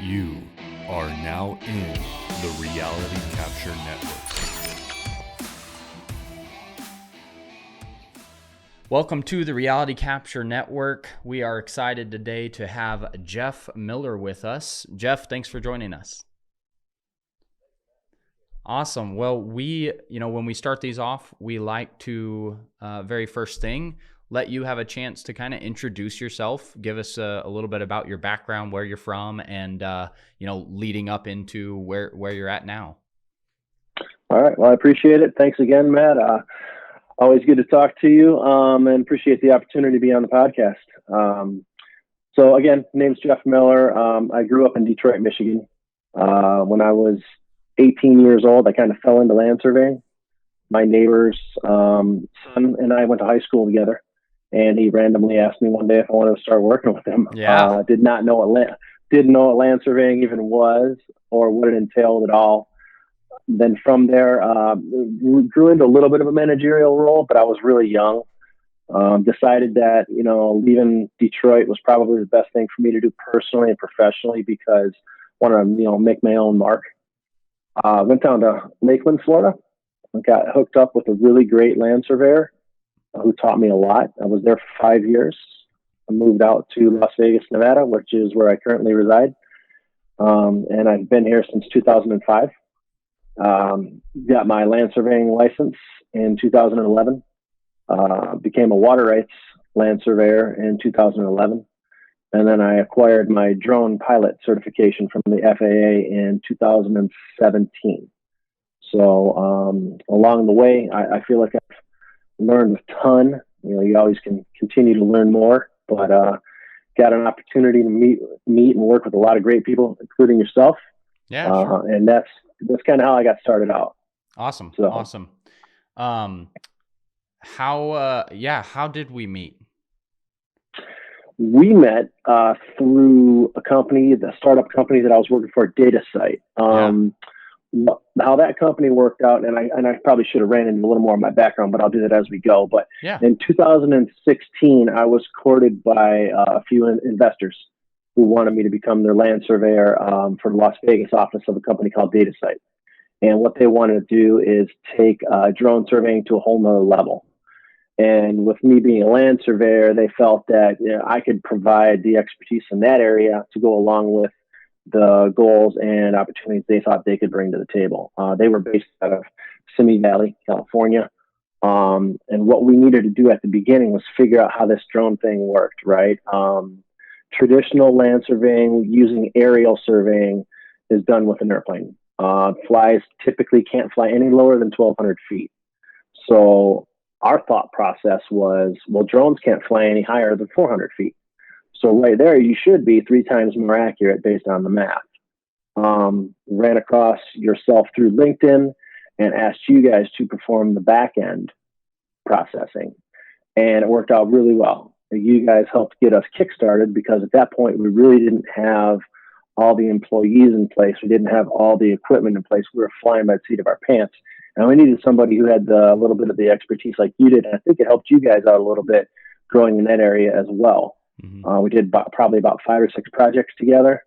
You are now in the Reality Capture Network. Welcome to the Reality Capture Network. We are excited today to have Jeff Miller with us. Jeff, thanks for joining us. Awesome. Well, when we start these off, we like to, very first thing, let you have a chance to kind of introduce yourself, give us a little bit about your background, where you're from, and, leading up into where you're at now. All right. Well, I appreciate it. Thanks again, Matt. Always good to talk to you, and appreciate the opportunity to be on the podcast. So again, name's Jeff Miller. I grew up in Detroit, Michigan. When I was 18 years old, I kind of fell into land surveying. My neighbor's son and I went to high school together, and he randomly asked me one day if I wanted to start working with him. Yeah. Didn't know what land surveying even was or what it entailed at all. Then from there, grew into a little bit of a managerial role, but I was really young. Decided that, leaving Detroit was probably the best thing for me to do personally and professionally because I wanted to, make my own mark. Went down to Lakeland, Florida, and got hooked up with a really great land surveyor who taught me a lot. I was there for 5 years. I moved out to Las Vegas, Nevada, which is where I currently reside. And I've been here since 2005. Got my land surveying license in 2011, became a water rights land surveyor in 2011. And then I acquired my drone pilot certification from the FAA in 2017. So, along the way, I feel like I've learned a ton. You always can continue to learn more, but, got an opportunity to meet and work with a lot of great people, including yourself. Yeah. Sure. And that's kind of how I got started out. Awesome. So, Awesome. How did we meet? We met through the startup company that I was working for, DataSite. How that company worked out, and I probably should have ran into a little more of my background, but I'll do that as we go. But in 2016, I was courted by a few investors who wanted me to become their land surveyor for the Las Vegas office of a company called DataSite. And what they wanted to do is take drone surveying to a whole nother level. And with me being a land surveyor, they felt that I could provide the expertise in that area to go along with the goals and opportunities they thought they could bring to the table. They were based out of Simi Valley, California. And what we needed to do at the beginning was figure out how this drone thing worked, right? Traditional land surveying using aerial surveying is done with an airplane. Flies typically can't fly any lower than 1,200 feet. So our thought process was, well, drones can't fly any higher than 400 feet. So right there, you should be 3 times more accurate based on the math. Ran across yourself through LinkedIn and asked you guys to perform the back end processing. And it worked out really well. You guys helped get us kickstarted because at that point, we really didn't have all the employees in place. We didn't have all the equipment in place. We were flying by the seat of our pants. And we needed somebody who had a little bit of the expertise like you did. And I think it helped you guys out a little bit growing in that area as well. Mm-hmm. We did probably about 5 or 6 projects together.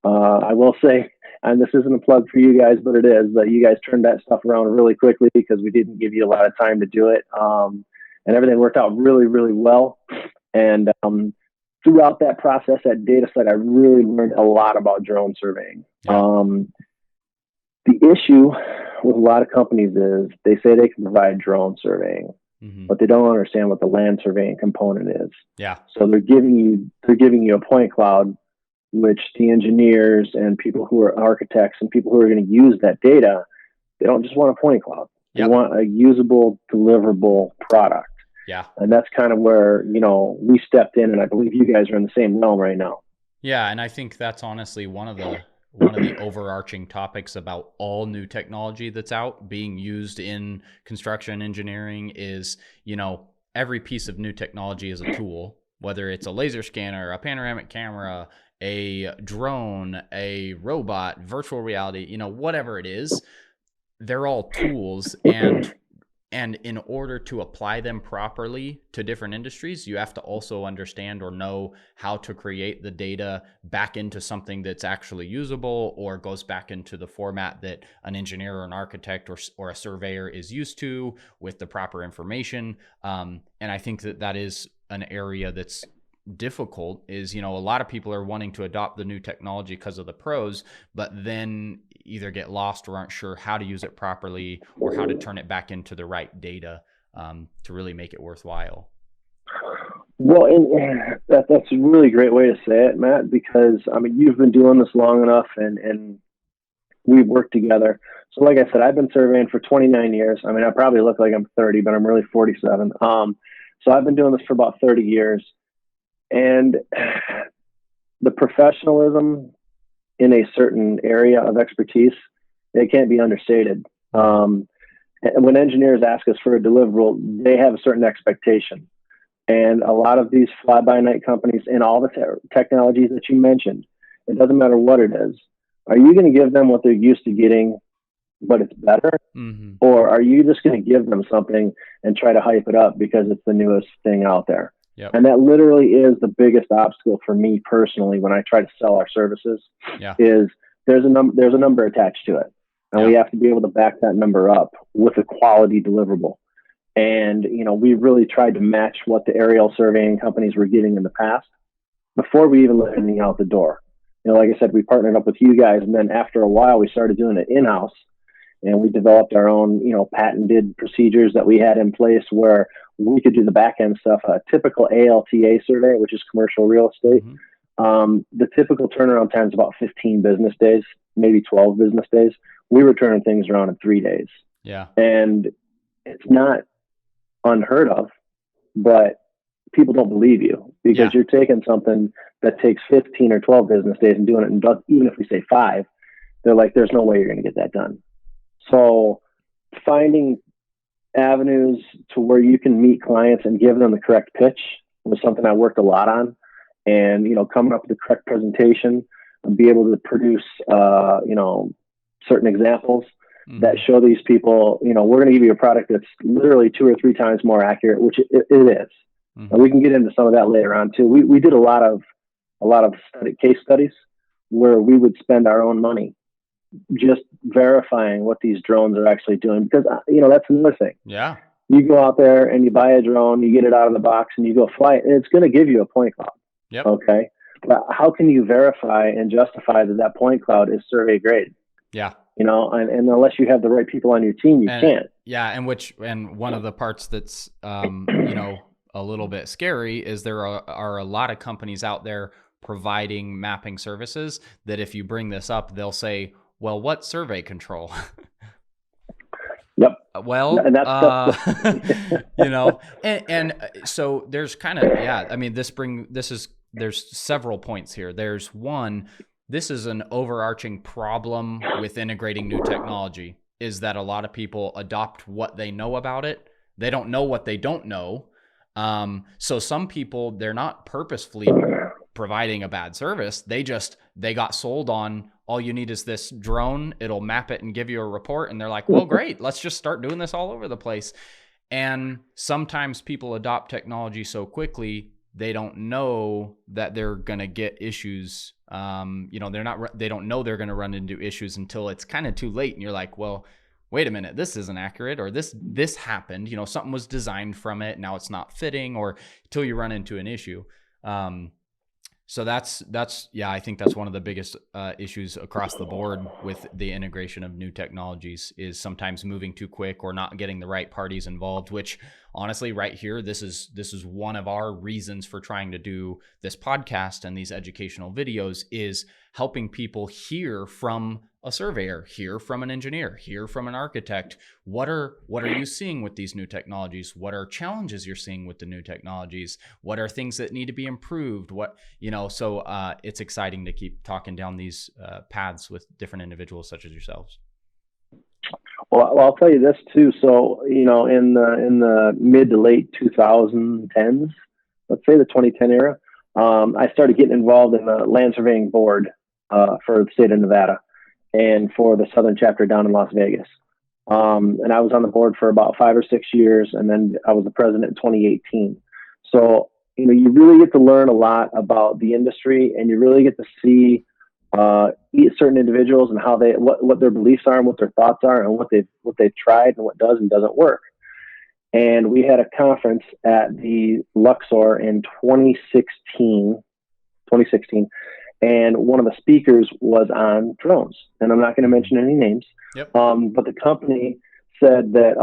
I will say, and this isn't a plug for you guys, but it is, that you guys turned that stuff around really quickly because we didn't give you a lot of time to do it. And everything worked out really, really well. And throughout that process at DataSite, I really learned a lot about drone surveying. Yeah. The issue with a lot of companies is they say they can provide drone surveying, mm-hmm. but they don't understand what the land surveying component is. Yeah. So they're giving you a point cloud, which the engineers and people who are architects and people who are going to use that data, they don't just want a point cloud. Yep. They want a usable, deliverable product. Yeah. And that's kind of where, we stepped in, and I believe you guys are in the same realm right now. Yeah. And I think that's honestly one of the overarching topics about all new technology that's out being used in construction engineering is, every piece of new technology is a tool, whether it's a laser scanner, a panoramic camera, a drone, a robot, virtual reality, whatever it is, they're all tools. And And in order to apply them properly to different industries, you have to also understand or know how to create the data back into something that's actually usable or goes back into the format that an engineer or an architect or a surveyor is used to with the proper information. And I think that is an area that's difficult. Is, a lot of people are wanting to adopt the new technology because of the pros, but then either get lost or aren't sure how to use it properly or how to turn it back into the right data to really make it worthwhile. Well, and that's a really great way to say it, Matt, because you've been doing this long enough and we've worked together. So like I said, I've been surveying for 29 years. I probably look like I'm 30, but I'm really 47. So I've been doing this for about 30 years. And the professionalism in a certain area of expertise, it can't be understated. When engineers ask us for a deliverable, they have a certain expectation. And a lot of these fly-by-night companies and all the technologies that you mentioned, it doesn't matter what it is. Are you going to give them what they're used to getting, but it's better? Mm-hmm. Or are you just going to give them something and try to hype it up because it's the newest thing out there? Yep. And that literally is the biggest obstacle for me personally when I try to sell our services. Yeah. Is there's a number attached to it, and we have to be able to back that number up with a quality deliverable. And we really tried to match what the aerial surveying companies were getting in the past before we even let anything out the door. Like I said, we partnered up with you guys, and then after a while, we started doing it in-house, and we developed our own patented procedures that we had in place where we could do the back end stuff. A typical ALTA survey, which is commercial real estate, the typical turnaround time is about 15 business days, maybe 12 business days. We were turning things around in 3 days. Yeah. And it's not unheard of, but people don't believe you because you're taking something that takes 15 or 12 business days and doing it in, even if we say 5, they're like, there's no way you're going to get that done. So finding avenues to where you can meet clients and give them the correct pitch was something I worked a lot on. And, coming up with the correct presentation and be able to produce, certain examples that show these people, we're going to give you a product that's literally 2 or 3 times more accurate, which it is. And we can get into some of that later on too. We did a lot of case studies where we would spend our own money just verifying what these drones are actually doing, because that's another thing. Yeah, you go out there and you buy a drone, you get it out of the box, and you go fly it, and it's going to give you a point cloud. Yep. Okay, but how can you verify and justify that point cloud is survey grade? Yeah, and unless you have the right people on your team, you can't. Yeah, and one of the parts that's a little bit scary is there are a lot of companies out there providing mapping services that if you bring this up, they'll say, well, what survey control? Yep. Well, and and so there's kind of, there's several points here. There's one, this is an overarching problem with integrating new technology, is that a lot of people adopt what they know about it. They don't know what they don't know. So some people, they're not purposefully providing a bad service. They got sold on, all you need is this drone, it'll map it and give you a report. And they're like, well, great, let's just start doing this all over the place. And sometimes people adopt technology so quickly, they don't know that they're going to get issues. They don't know they're going to run into issues until it's kind of too late. And you're like, well, wait a minute, this isn't accurate, or this happened, something was designed from it, now it's not fitting, or until you run into an issue. So that's I think that's one of the biggest issues across the board with the integration of new technologies, is sometimes moving too quick or not getting the right parties involved, which honestly right here, this is one of our reasons for trying to do this podcast and these educational videos, is helping people hear from a surveyor, hear from an engineer, hear from an architect. What are you seeing with these new technologies? What are challenges you're seeing with the new technologies? What are things that need to be improved? So it's exciting to keep talking down these paths with different individuals such as yourselves. Well, I'll tell you this too. So, in the mid to late 2010s, let's say the 2010 era, I started getting involved in the land surveying board for the state of Nevada and for the southern chapter down in Las Vegas. And I was on the board for about 5 or 6 years, and then I was the president in 2018. So, you really get to learn a lot about the industry, and you really get to see certain individuals and how what their beliefs are and what their thoughts are and what they've tried and what does and doesn't work. And we had a conference at the Luxor in 2016, and one of the speakers was on drones. And I'm not going to mention any names, Yep. But the company said that,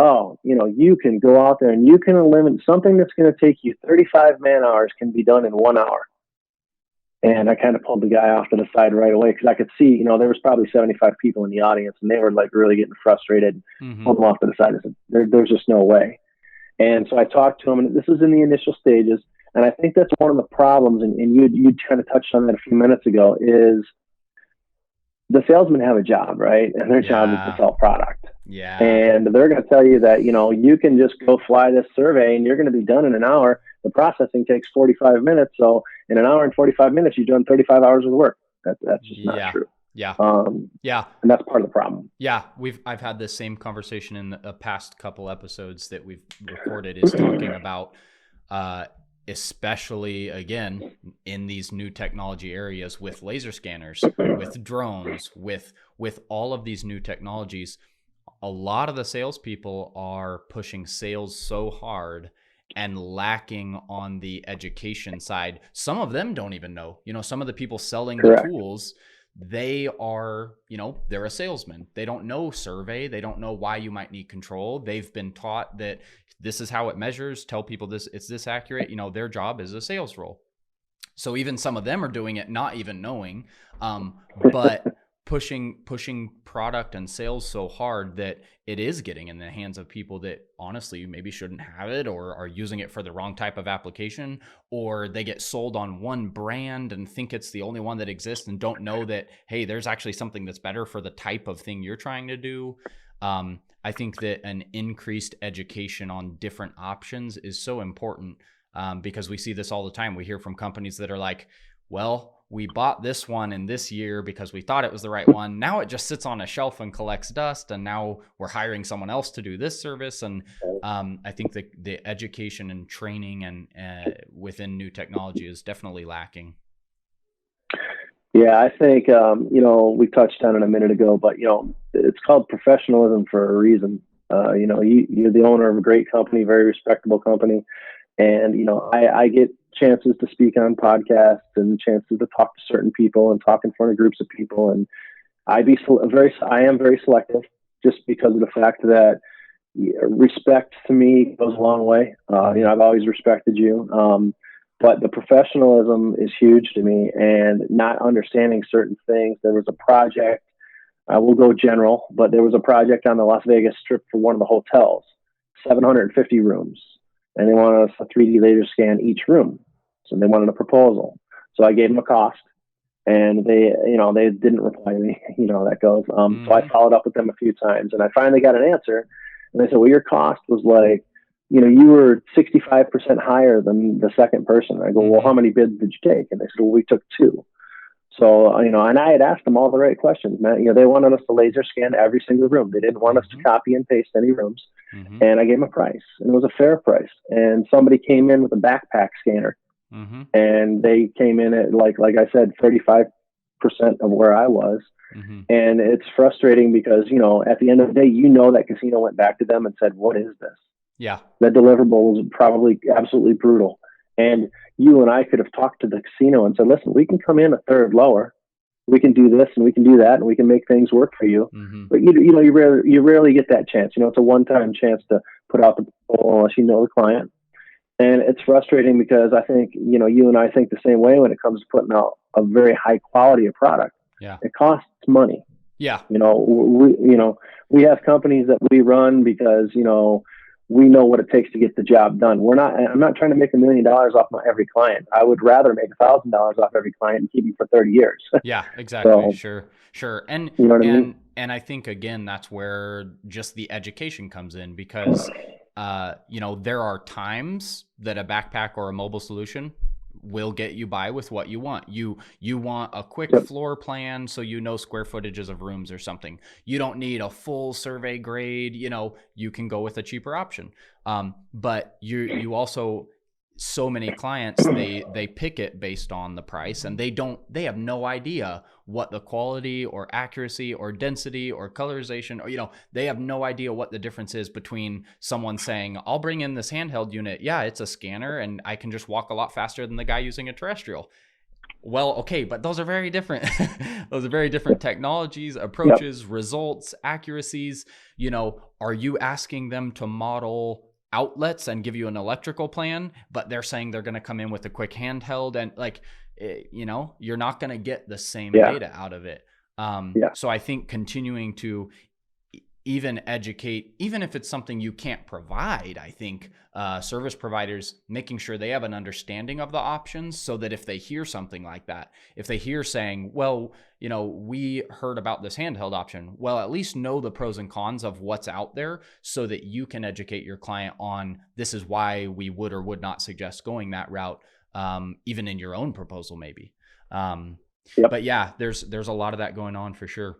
you can go out there and you can eliminate something that's going to take you 35 man hours can be done in 1 hour. And I kind of pulled the guy off to the side right away because I could see, there was probably 75 people in the audience, and they were like really getting frustrated. Pulled them off to the side and said, there's just no way. And so I talked to him, and this was in the initial stages. And I think that's one of the problems, and you kind of touched on that a few minutes ago, is the salesmen have a job, right? And their job is to sell product. Yeah. And they're going to tell you that, you can just go fly this survey and you're going to be done in an hour. The processing takes 45 minutes. So in an hour and 45 minutes, you've done 35 hours of work. That's just not true. Yeah. And that's part of the problem. Yeah. I've had this same conversation in the past couple episodes that we've recorded, is talking about, especially again in these new technology areas with laser scanners, with drones, with all of these new technologies. A lot of the salespeople are pushing sales so hard and lacking on the education side. Some of them don't even know. Some of the people selling Correct. the tools, they are, they're a salesman. They don't know survey. They don't know why you might need control. They've been taught that this is how it measures. Tell people this, it's this accurate. Their job is a sales role. So even some of them are doing it not even knowing, but pushing product and sales so hard that it is getting in the hands of people that honestly maybe shouldn't have it, or are using it for the wrong type of application, or they get sold on one brand and think it's the only one that exists and don't know that, hey, there's actually something that's better for the type of thing you're trying to do. I think that an increased education on different options is so important, because we see this all the time. We hear from companies that are like, well, we bought this one in this year because we thought it was the right one. Now it just sits on a shelf and collects dust, and now we're hiring someone else to do this service. And I think the education and training and within new technology is definitely lacking. Yeah, I think, we touched on it a minute ago, but, it's called professionalism for a reason. You're the owner of a great company, very respectable company. And, I get chances to speak on podcasts and chances to talk to certain people and talk in front of groups of people. And I am very selective, just because of the fact that respect to me goes a long way. I've always respected you. But the professionalism is huge to me, and not understanding certain things. There was a project, we'll go general, but there was a project on the Las Vegas Strip for one of the hotels, 750 rooms. And they wanted us to 3D laser scan each room. So they wanted a proposal. So I gave them a cost, and they didn't reply to me. That goes. So I followed up with them a few times, and I finally got an answer. And they said, well, your cost was like, you were 65% higher than the second person. I go, well, how many bids did you take? And they said, well, we took 2. So, and I had asked them all the right questions, man. They wanted us to laser scan every single room. They didn't want us to copy and paste any rooms. And I gave them a price, and it was a fair price. And somebody came in with a backpack scanner, and they came in at, like I said, 35% of where I was. And it's frustrating because, at the end of the day, that casino went back to them and said, what is this? Yeah. That deliverable was probably absolutely brutal. And you and I could have talked to the casino and said, listen, we can come in a third lower. We can do this and we can do that, and we can make things work for you. But you rarely get that chance. It's a one-time chance to put out the proposal unless you know the client. And it's frustrating because I think, you and I think the same way when it comes to putting out a very high quality of product. Yeah. It costs money. Yeah. We have companies that we run because, we know what it takes to get the job done. I'm not trying to make $1 million off every client. I would rather make $1,000 off every client and keep them for 30 years. Yeah, exactly. So, sure. And, you know what I mean? And I think, again, that's where just the education comes in, because, there are times that a backpack or a mobile solution will get you by with what you want. You want a quick floor plan so you know square footages of rooms or something. You don't need a full survey grade. You can go with a cheaper option. But you also, so many clients, they pick it based on the price, and they have no idea what the quality or accuracy or density or colorization, or they have no idea what the difference is between someone saying, I'll bring in this handheld unit, yeah, it's a scanner and I can just walk a lot faster than the guy using a terrestrial. Well, okay, but those are very different. Those are very different technologies, approaches, results, accuracies. Are you asking them to model outlets and give you an electrical plan, but they're saying they're going to come in with a quick handheld, and you're not going to get the same data out of it. So I think continuing to even educate, even if it's something you can't provide, I think service providers making sure they have an understanding of the options, so that if they hear something like that, if they hear saying, well, we heard about this handheld option, well, at least know the pros and cons of what's out there, so that you can educate your client on, this is why we would or would not suggest going that route, even in your own proposal maybe. But yeah, there's a lot of that going on for sure.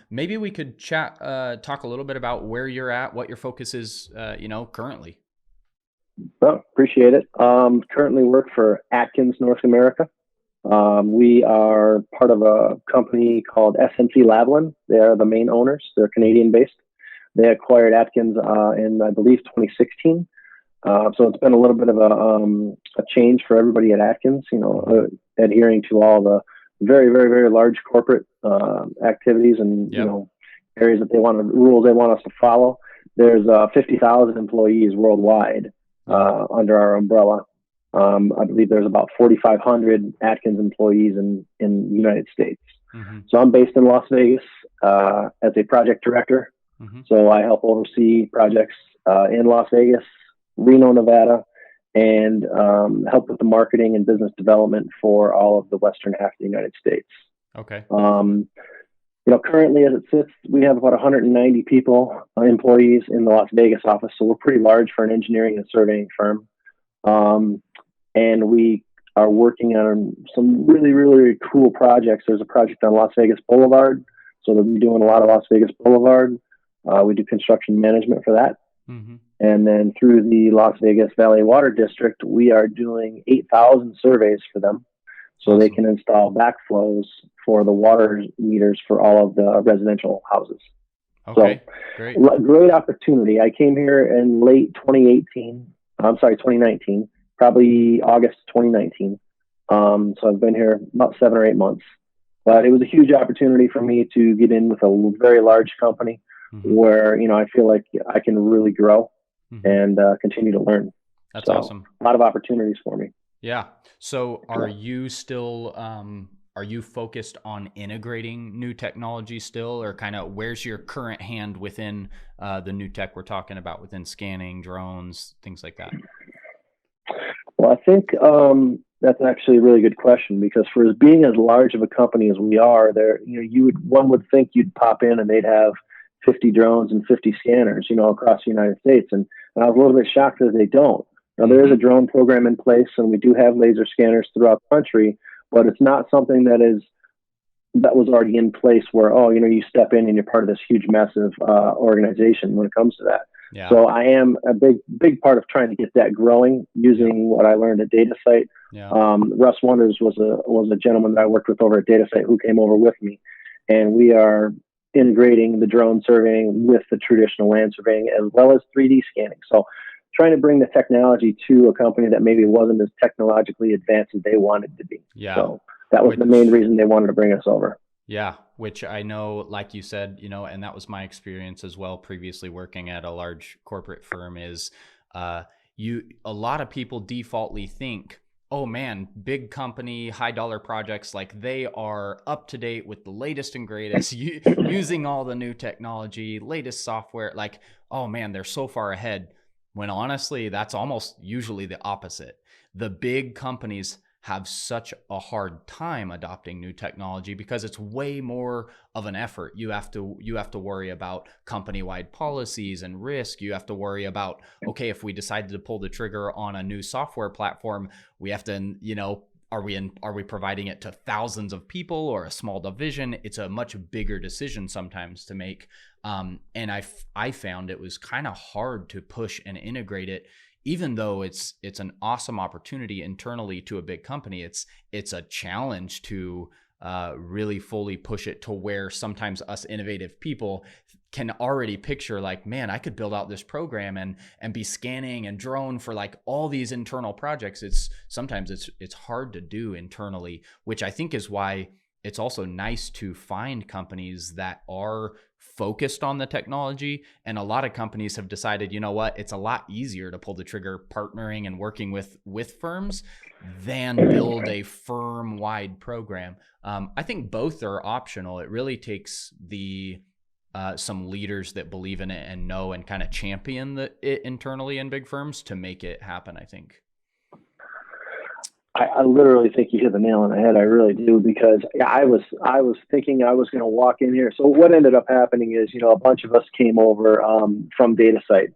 Maybe we could talk a little bit about where you're at, what your focus is, currently. Well, appreciate it. Currently work for Atkins North America. We are part of a company called SNC Lavalin. They are the main owners. They're Canadian based. They acquired Atkins in, I believe, 2016. So it's been a little bit of a change for everybody at Atkins, adhering to all the very, very, very large corporate activities and areas that rules they want us to follow. There's 50,000 employees worldwide under our umbrella. I believe there's about 4,500 Atkins employees in the United States. Mm-hmm. So I'm based in Las Vegas as a project director. Mm-hmm. So I help oversee projects in Las Vegas, Reno, Nevada, and help with the marketing and business development for all of the western half of the United States. Okay. Currently as it sits, we have about 190 employees in the Las Vegas office. So we're pretty large for an engineering and surveying firm. And we are working on some really, really cool projects. There's a project on Las Vegas Boulevard. So we'll be doing a lot of Las Vegas Boulevard. We do construction management for that. Mm-hmm. And then through the Las Vegas Valley Water District, we are doing 8,000 surveys for them, so they can install backflows for the water meters for all of the residential houses. Okay, so, great opportunity. I came here in late 2019, probably August 2019. So I've been here about 7 or 8 months. But it was a huge opportunity for me to get in with a very large company, mm-hmm. where, I feel like I can really grow, mm-hmm. and continue to learn. That's awesome. A lot of opportunities for me. Yeah. So are you still, are you focused on integrating new technology still, or kind of where's your current hand within the new tech we're talking about, within scanning, drones, things like that? Well, I think that's actually a really good question, because for being as large of a company as we are, one would think you'd pop in and they'd have 50 drones and 50 scanners, across the United States. And I was a little bit shocked that they don't. Now, there is a drone program in place, and we do have laser scanners throughout the country, but it's not something that was already in place where, you step in and you're part of this huge, massive organization when it comes to that. Yeah. So I am a big part of trying to get that growing using what I learned at DataSite. Yeah. Russ Wonders was a gentleman that I worked with over at DataSite who came over with me, and we are integrating the drone surveying with the traditional land surveying as well as 3D scanning. So trying to bring the technology to a company that maybe wasn't as technologically advanced as they wanted to be. Yeah. So that was the main reason they wanted to bring us over. Yeah. Which I know, like you said, and that was my experience as well, previously working at a large corporate firm, is a lot of people defaultly think, oh man, big company, high dollar projects, like they are up to date with the latest and greatest, using all the new technology, latest software. Like, oh man, they're so far ahead. When honestly, that's almost usually the opposite. The big companies have such a hard time adopting new technology because it's way more of an effort. You have to worry about company-wide policies and risk. You have to worry about, okay, if we decided to pull the trigger on a new software platform, we have to, are we providing it to thousands of people or a small division? It's a much bigger decision sometimes to make. And I found it was kind of hard to push and integrate it, even though it's an awesome opportunity internally to a big company. It's a challenge to really fully push it to where sometimes us innovative people can already picture like, man, I could build out this program and be scanning and drone for like all these internal projects. Sometimes it's hard to do internally, which I think is why it's also nice to find companies that are focused on the technology. And a lot of companies have decided, you know what, it's a lot easier to pull the trigger partnering and working with firms than build a firm-wide program. I think both are optional. It really takes some leaders that believe in it and know and kind of champion it internally in big firms to make it happen, I think. I literally think you hit the nail on the head. I really do, because I was thinking I was going to walk in here. So what ended up happening is, a bunch of us came over from DataSite.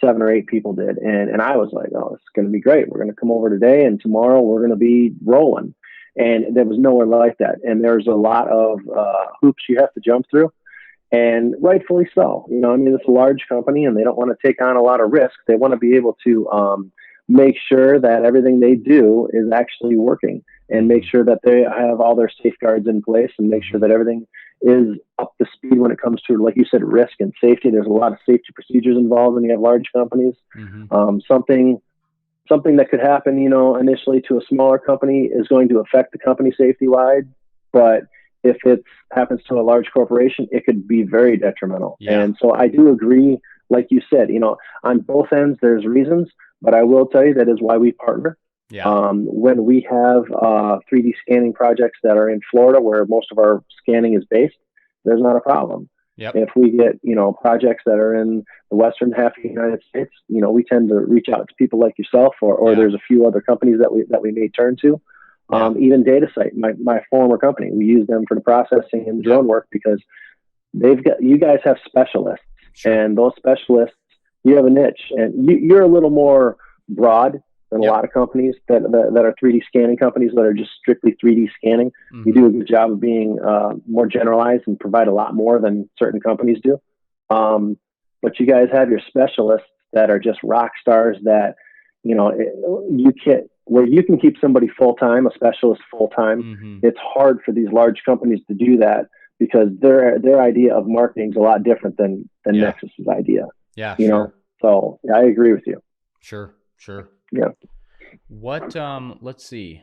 7 or 8 people did. And I was like, oh, it's going to be great. We're going to come over today, and tomorrow we're going to be rolling. And there was nowhere like that. And there's a lot of hoops you have to jump through. And rightfully so. It's a large company and they don't want to take on a lot of risk. They want to be able to make sure that everything they do is actually working, and make sure that they have all their safeguards in place, and make sure that everything is up to speed when it comes to, like you said, risk and safety. There's a lot of safety procedures involved when you have large companies. Mm-hmm. Something that could happen, initially to a smaller company is going to affect the company safety wide, but if it happens to a large corporation, it could be very detrimental. Yeah. And so I do agree, like you said, on both ends, there's reasons, but I will tell you that is why we partner. Yeah. When we have 3D scanning projects that are in Florida, where most of our scanning is based, there's not a problem. Yep. If we get, projects that are in the western half of the United States, we tend to reach out to people like yourself, or there's a few other companies that we may turn to. Even DataSite, my former company, we use them for the processing and drone work, because you guys have specialists, and those specialists, you have a niche, and you're a little more broad than a lot of companies that are 3D scanning companies that are just strictly 3D scanning. Mm-hmm. You do a good job of being more generalized and provide a lot more than certain companies do. But you guys have your specialists that are just rock stars that, where you can keep somebody full-time, a specialist full-time. Mm-hmm. It's hard for these large companies to do that, because their idea of marketing is a lot different than Nexus's idea. Yeah. So I agree with you. Sure. Yeah. What, let's see.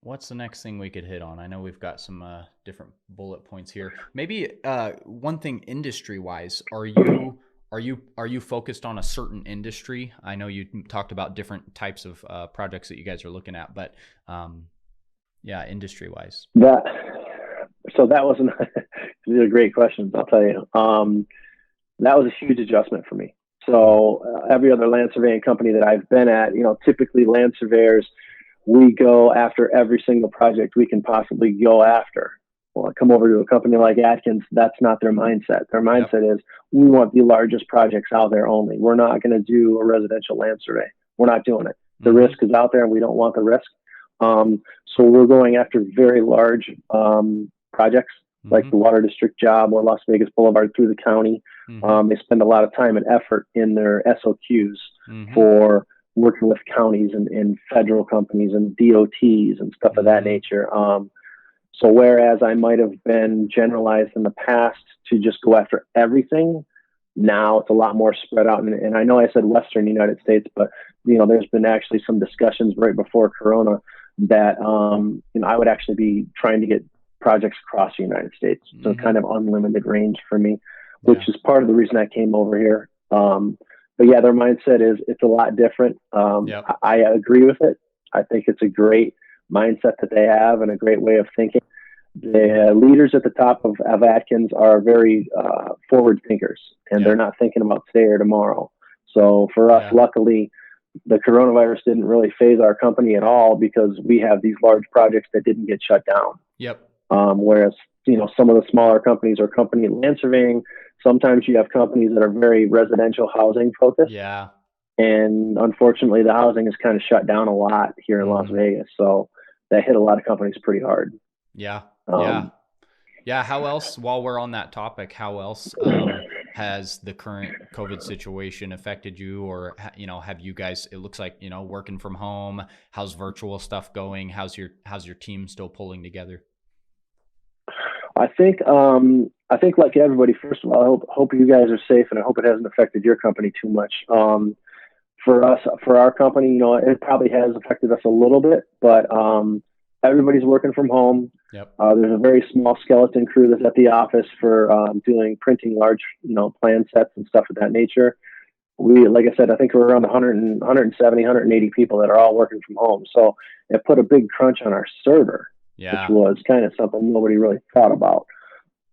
What's the next thing we could hit on? I know we've got some different bullet points here. Maybe one thing industry-wise, are you focused on a certain industry? I know you talked about different types of projects that you guys are looking at, but industry-wise. That wasn't these are great questions, I'll tell you. That was a huge adjustment for me. So every other land surveying company that I've been at, typically land surveyors, we go after every single project we can possibly go after. Well, I come over to a company like Atkins, that's not their mindset. Their mindset is, we want the largest projects out there only. We're not going to do a residential land survey. We're not doing it. The risk is out there, and we don't want the risk. So we're going after very large projects, like the Water District job or Las Vegas Boulevard through the county. They spend a lot of time and effort in their SOQs for working with counties and federal companies and DOTs and stuff of that nature. So whereas I might have been generalized in the past to just go after everything, now it's a lot more spread out. And I know I said Western United States, but there's been actually some discussions right before Corona that I would actually be trying to get projects across the United States. So kind of unlimited range for me, which is part of the reason I came over here. But yeah, their mindset is, it's a lot different. I agree with it. I think it's a great mindset that they have and a great way of thinking. The leaders at the top of Atkins are very forward thinkers, and they're not thinking about today or tomorrow. So for us, luckily, the coronavirus didn't really phase our company at all because we have these large projects that didn't get shut down. Yep. Whereas, some of the smaller companies or company land surveying, sometimes you have companies that are very residential housing focused. Yeah. And unfortunately, the housing is kind of shut down a lot here in Las Vegas. So that hit a lot of companies pretty hard. Yeah. Yeah. How else, while we're on that topic, how else has the current COVID situation affected you? Or, have you guys, it looks like, working from home, how's virtual stuff going? How's your team still pulling together? I think like everybody, first of all, I hope you guys are safe, and I hope it hasn't affected your company too much. For our company, it probably has affected us a little bit, but everybody's working from home. Yep. There's a very small skeleton crew that's at the office for doing printing large, plan sets and stuff of that nature. Like I said, I think we're around 170, 180 people that are all working from home. So it put a big crunch on our server, which was kind of something nobody really thought about.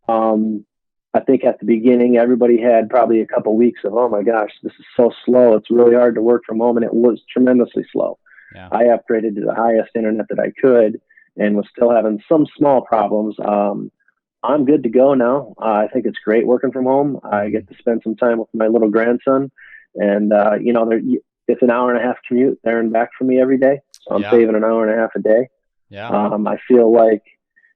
I think at the beginning, everybody had probably a couple of weeks of, oh my gosh, this is so slow. It's really hard to work from home. And it was tremendously slow. Yeah. I upgraded to the highest internet that I could and was still having some small problems. I'm good to go now. I think it's great working from home. I get to spend some time with my little grandson, and it's an hour and a half commute there and back for me every day. So I'm saving an hour and a half a day. Yeah. I feel like,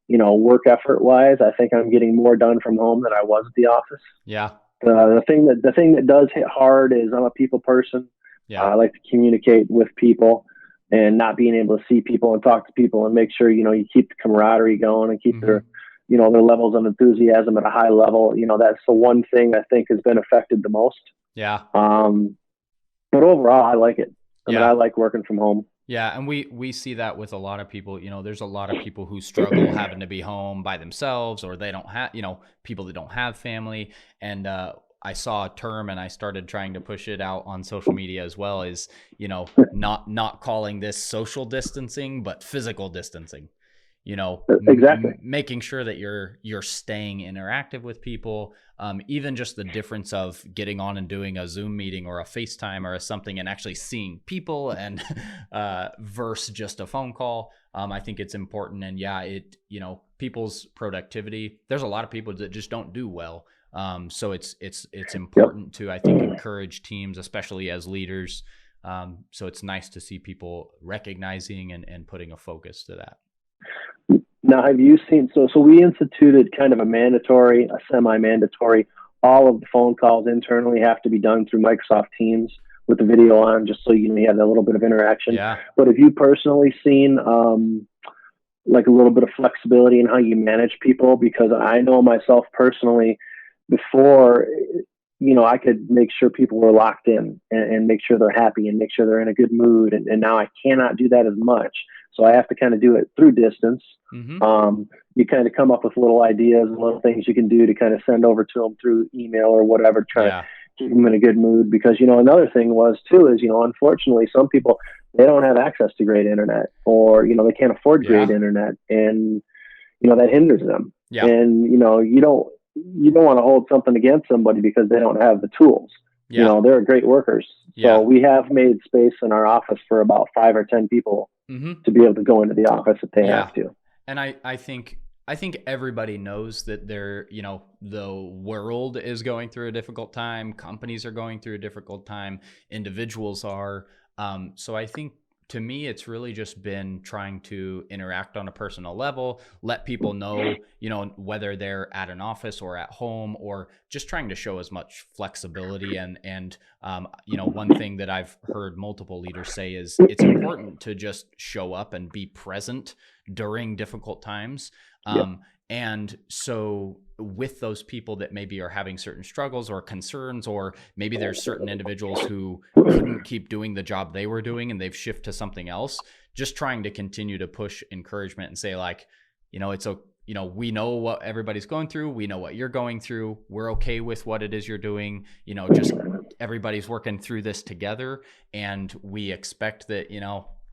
work effort wise, I think I'm getting more done from home than I was at the office. Yeah. The thing that does hit hard is I'm a people person. Yeah. I like to communicate with people, and not being able to see people and talk to people and make sure, you keep the camaraderie going and keep their levels of enthusiasm at a high level. That's the one thing I think has been affected the most. Yeah. But overall, I like it. I mean, I like working from home. Yeah. And we see that with a lot of people. There's a lot of people who struggle having to be home by themselves, or they don't have, people that don't have family. And I saw a term, and I started trying to push it out on social media as well, is, not calling this social distancing, but physical distancing. Exactly. Making sure that you're staying interactive with people. Even just the difference of getting on and doing a Zoom meeting or a FaceTime or something and actually seeing people, and versus just a phone call. I think it's important. And people's productivity, there's a lot of people that just don't do well. So it's important to, I think, encourage teams, especially as leaders. So it's nice to see people recognizing and putting a focus to that. Now, have you seen, so we instituted kind of a semi-mandatory, all of the phone calls internally have to be done through Microsoft Teams with the video on, just so you have that little bit of interaction. Yeah. But have you personally seen like a little bit of flexibility in how you manage people? Because I know myself personally, before, I could make sure people were locked in and make sure they're happy and make sure they're in a good mood. And now I cannot do that as much. So I have to kind of do it through distance. Mm-hmm. You kind of come up with little ideas and little things you can do to kind of send over to them through email or whatever, try to keep them in a good mood. Because, another thing was too, is, unfortunately, some people, they don't have access to great internet, or, they can't afford great internet, and, that hinders them. Yeah. And, you don't want to hold something against somebody because they don't have the tools. Yeah. They're great workers. Yeah. So we have made space in our office for about 5 or 10 people to be able to go into the office if they have to. And I think everybody knows that the world is going through a difficult time. Companies are going through a difficult time. Individuals are. So I think, to me, it's really just been trying to interact on a personal level, let people know, whether they're at an office or at home, or just trying to show as much flexibility. And one thing that I've heard multiple leaders say is it's important to just show up and be present during difficult times. And so with those people that maybe are having certain struggles or concerns, or maybe there's certain individuals who couldn't keep doing the job they were doing and they've shifted to something else, just trying to continue to push encouragement and say, like, it's we know what everybody's going through. We know what you're going through. We're okay with what it is you're doing. Just everybody's working through this together. And we expect that,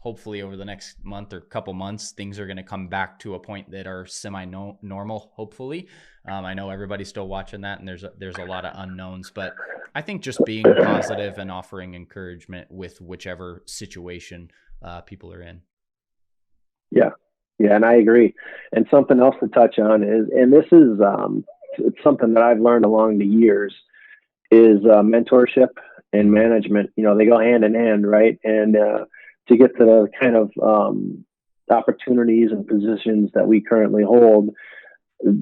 hopefully over the next month or couple months, things are going to come back to a point that are semi-normal, hopefully. I know everybody's still watching that, and there's a lot of unknowns, but I think just being positive and offering encouragement with whichever situation people are in. Yeah. Yeah. And I agree. And something else to touch on is, and this is it's something that I've learned along the years, is mentorship and management. You know, they go hand in hand, right? And to get to the kind of opportunities and positions that we currently hold,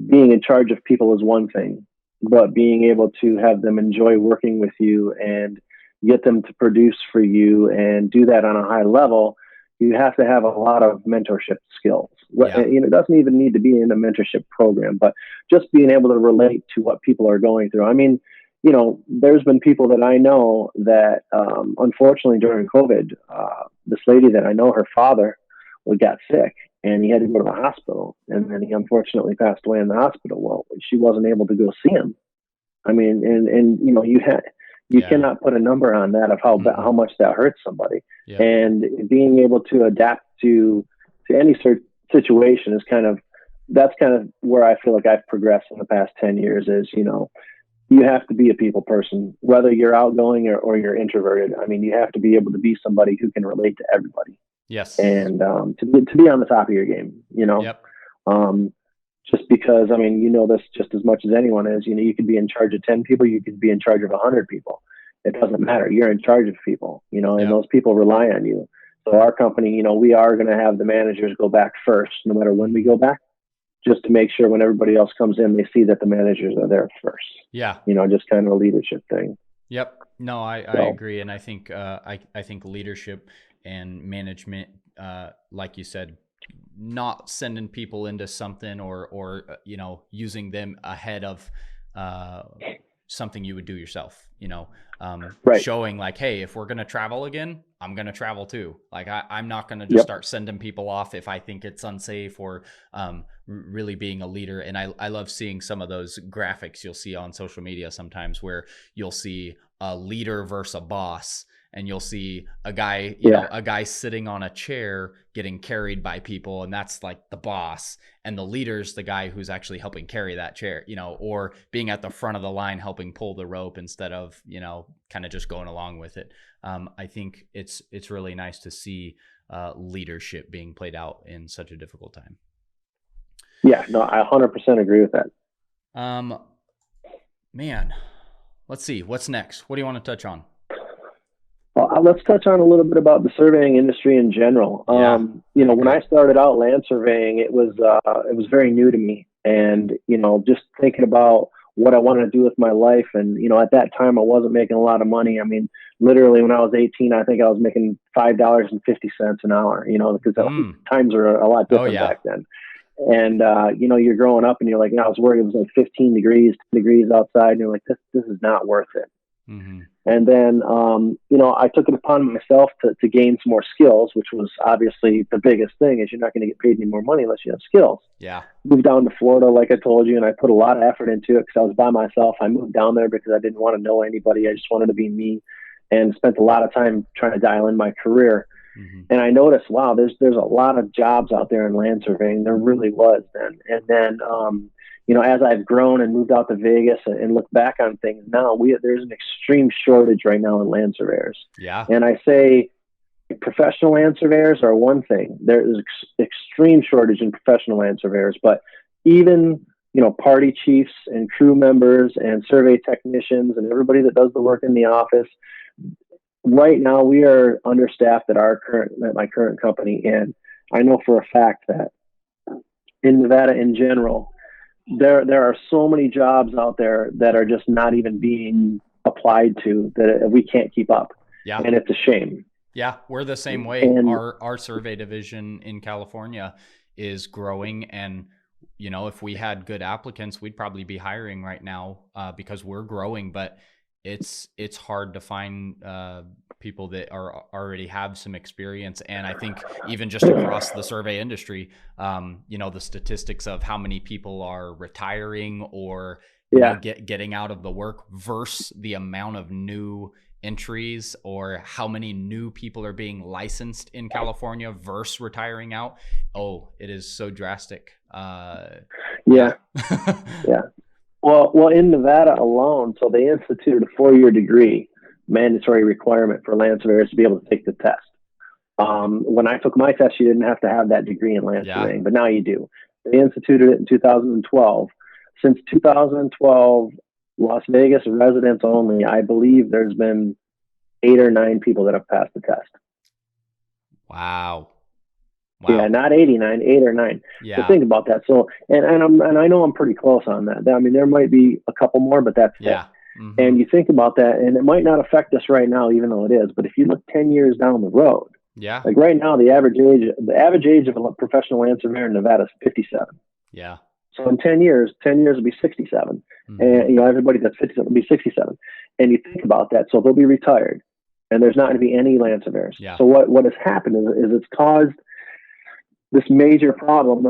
being in charge of people is one thing, but being able to have them enjoy working with you and get them to produce for you and do that on a high level, you have to have a lot of mentorship skills. Yeah. You know, it doesn't even need to be in a mentorship program, but just being able to relate to what people are going through. I mean, you know, there's been people that I know that, unfortunately, during COVID, this lady that I know, her father got sick and he had to go to the hospital, and then he unfortunately passed away in the hospital. Well, she wasn't able to go see him. I mean, and you know, you cannot put a number on that of how much that hurts somebody. Yeah. And being able to adapt to any situation is that's kind of where I feel like I've progressed in the past 10 years is, you know, you have to be a people person, whether you're outgoing or you're introverted. I mean, you have to be able to be somebody who can relate to everybody. Yes. And to be on the top of your game, you know. Yep. Just because, I mean, you know this just as much as anyone is, you know, you could be in charge of 10 people, you could be in charge of 100 people. It doesn't matter. You're in charge of people, you know, and those people rely on you. So our company, you know, we are going to have the managers go back first, no matter when we go back, just to make sure when everybody else comes in, they see that the managers are there first. Yeah. You know, just kind of a leadership thing. Yep. No, I agree. And I think, I think leadership and management, like you said, not sending people into something or you know, using them ahead of something you would do yourself, you know, right. Showing like, hey, if we're going to travel again, I'm going to travel too. Like I'm not going to just start sending people off if I think it's unsafe, or really being a leader. And I love seeing some of those graphics you'll see on social media sometimes where you'll see a leader versus a boss. And you'll see a guy, you know, a guy sitting on a chair getting carried by people, and that's like the boss. And the leader's the guy who's actually helping carry that chair, you know, or being at the front of the line helping pull the rope instead of, you know, kind of just going along with it. I think it's really nice to see leadership being played out in such a difficult time. Yeah, no, I 100% agree with that. Man, let's see, what's next? What do you want to touch on? Well, let's touch on a little bit about the surveying industry in general. You know, when I started out land surveying, it was very new to me, and you know, just thinking about what I wanted to do with my life, and you know, at that time I wasn't making a lot of money. I mean, literally when I was 18, I think I was making $5.50 an hour. You know, because times were a lot different back then. And you know, you're growing up, and you're like, I was worried it was like 15 degrees outside, and you're like, this is not worth it. Mm-hmm. And then, you know, I took it upon myself to gain some more skills, which was obviously the biggest thing, is you're not going to get paid any more money unless you have skills. Yeah. Moved down to Florida, like I told you, and I put a lot of effort into it because I was by myself. I moved down there because I didn't want to know anybody. I just wanted to be me, and spent a lot of time trying to dial in my career. Mm-hmm. And I noticed, wow, there's a lot of jobs out there in land surveying. There really was then. And then, you know, as I've grown and moved out to Vegas and look back on things now, there's an extreme shortage right now in land surveyors. Yeah. And I say professional land surveyors are one thing. There is extreme shortage in professional land surveyors, but even, you know, party chiefs and crew members and survey technicians and everybody that does the work in the office, right now we are understaffed at my current company. And I know for a fact that in Nevada in general, there are so many jobs out there that are just not even being applied to, that we can't keep up. Yeah. And it's a shame. Yeah, we're the same way. And our survey division in California is growing, and you know, if we had good applicants, we'd probably be hiring right now because we're growing, but it's hard to find people that already have some experience. And I think even just across the survey industry, you know, the statistics of how many people are retiring or you know, getting out of the work versus the amount of new entries, or how many new people are being licensed in California versus retiring out. Oh, it is so drastic. Yeah. Well, in Nevada alone, so they instituted a 4-year degree mandatory requirement for land surveyors to be able to take the test. When I took my test, you didn't have to have that degree in land surveying, but now you do. They instituted it in 2012. Since 2012, Las Vegas residents only, I believe there's been 8 or 9 people that have passed the test. Wow. Yeah, not 89, 8 or 9. Yeah. So think about that. So, and I know I'm pretty close on that. I mean, there might be a couple more, but that's it. Mm-hmm. And you think about that, and it might not affect us right now, even though it is. But if you look 10 years down the road, like right now, the average age of a professional land surveyor in Nevada is 57. Yeah. So in 10 years will be 67. Mm-hmm. And, everybody that's 57 will be 67. And you think about that. So they'll be retired, and there's not going to be any land surveyors. Yeah. So what has happened is it's caused this major problem.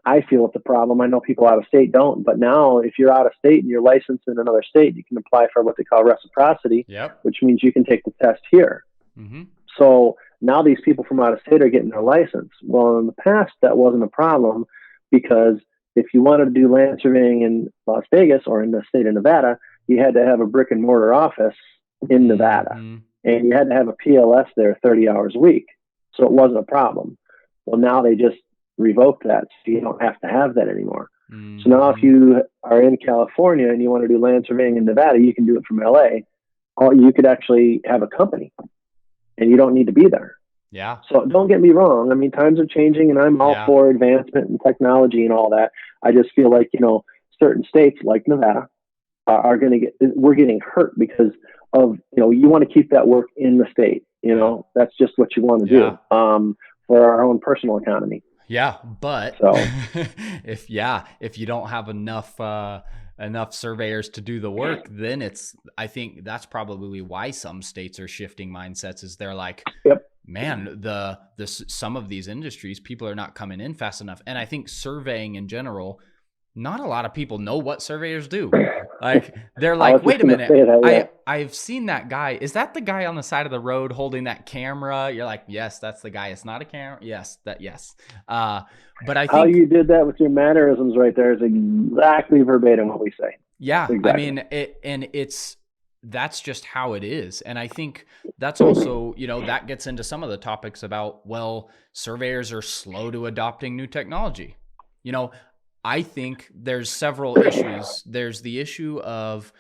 I feel it's a problem. I know people out of state don't, but now if you're out of state and you're licensed in another state, you can apply for what they call reciprocity, which means you can take the test here. Mm-hmm. So now these people from out of state are getting their license. Well, in the past, that wasn't a problem, because if you wanted to do land surveying in Las Vegas or in the state of Nevada, you had to have a brick and mortar office in Nevada, and you had to have a PLS there 30 hours a week. So it wasn't a problem. Well, now they just revoked that, so you don't have to have that anymore. Mm-hmm. So now if you are in California and you want to do land surveying in Nevada, you can do it from LA, or you could actually have a company, and you don't need to be there. Yeah. So don't get me wrong. I mean, times are changing, and I'm all for advancement and technology and all that. I just feel like, certain states like Nevada we're getting hurt because of, you want to keep that work in the state. That's just what you want to do. For our own personal economy. Yeah. But if you don't have enough surveyors to do the work, then I think that's probably why some states are shifting mindsets, is they're like, man, some of these industries, people are not coming in fast enough. And I think surveying in general, not a lot of people know what surveyors do. Like, they're like, wait a minute, I've seen that guy. Is that the guy on the side of the road holding that camera? You're like, yes, that's the guy. It's not a camera. Yes. But I think how you did that with your mannerisms right there is exactly verbatim what we say. Yeah. Exactly. I mean, that's just how it is. And I think that's also, that gets into some of the topics about, well, surveyors are slow to adopting new technology. I think there's several issues. There's the issue of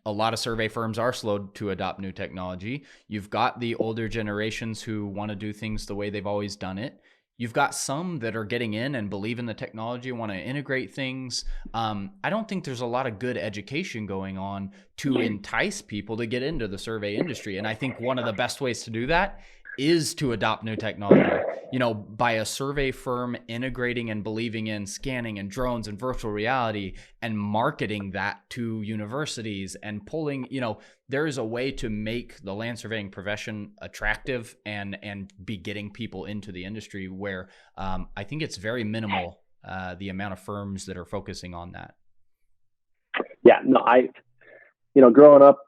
a lot of survey firms are slow to adopt new technology. You've got the older generations who want to do things the way they've always done it. You've got some that are getting in and believe in the technology, want to integrate things. I don't think there's a lot of good education going on to entice people to get into the survey industry. And I think one of the best ways to do that is to adopt new technology, by a survey firm integrating and believing in scanning and drones and virtual reality and marketing that to universities and pulling, there is a way to make the land surveying profession attractive and be getting people into the industry where I think it's very minimal, the amount of firms that are focusing on that. Yeah, no, growing up,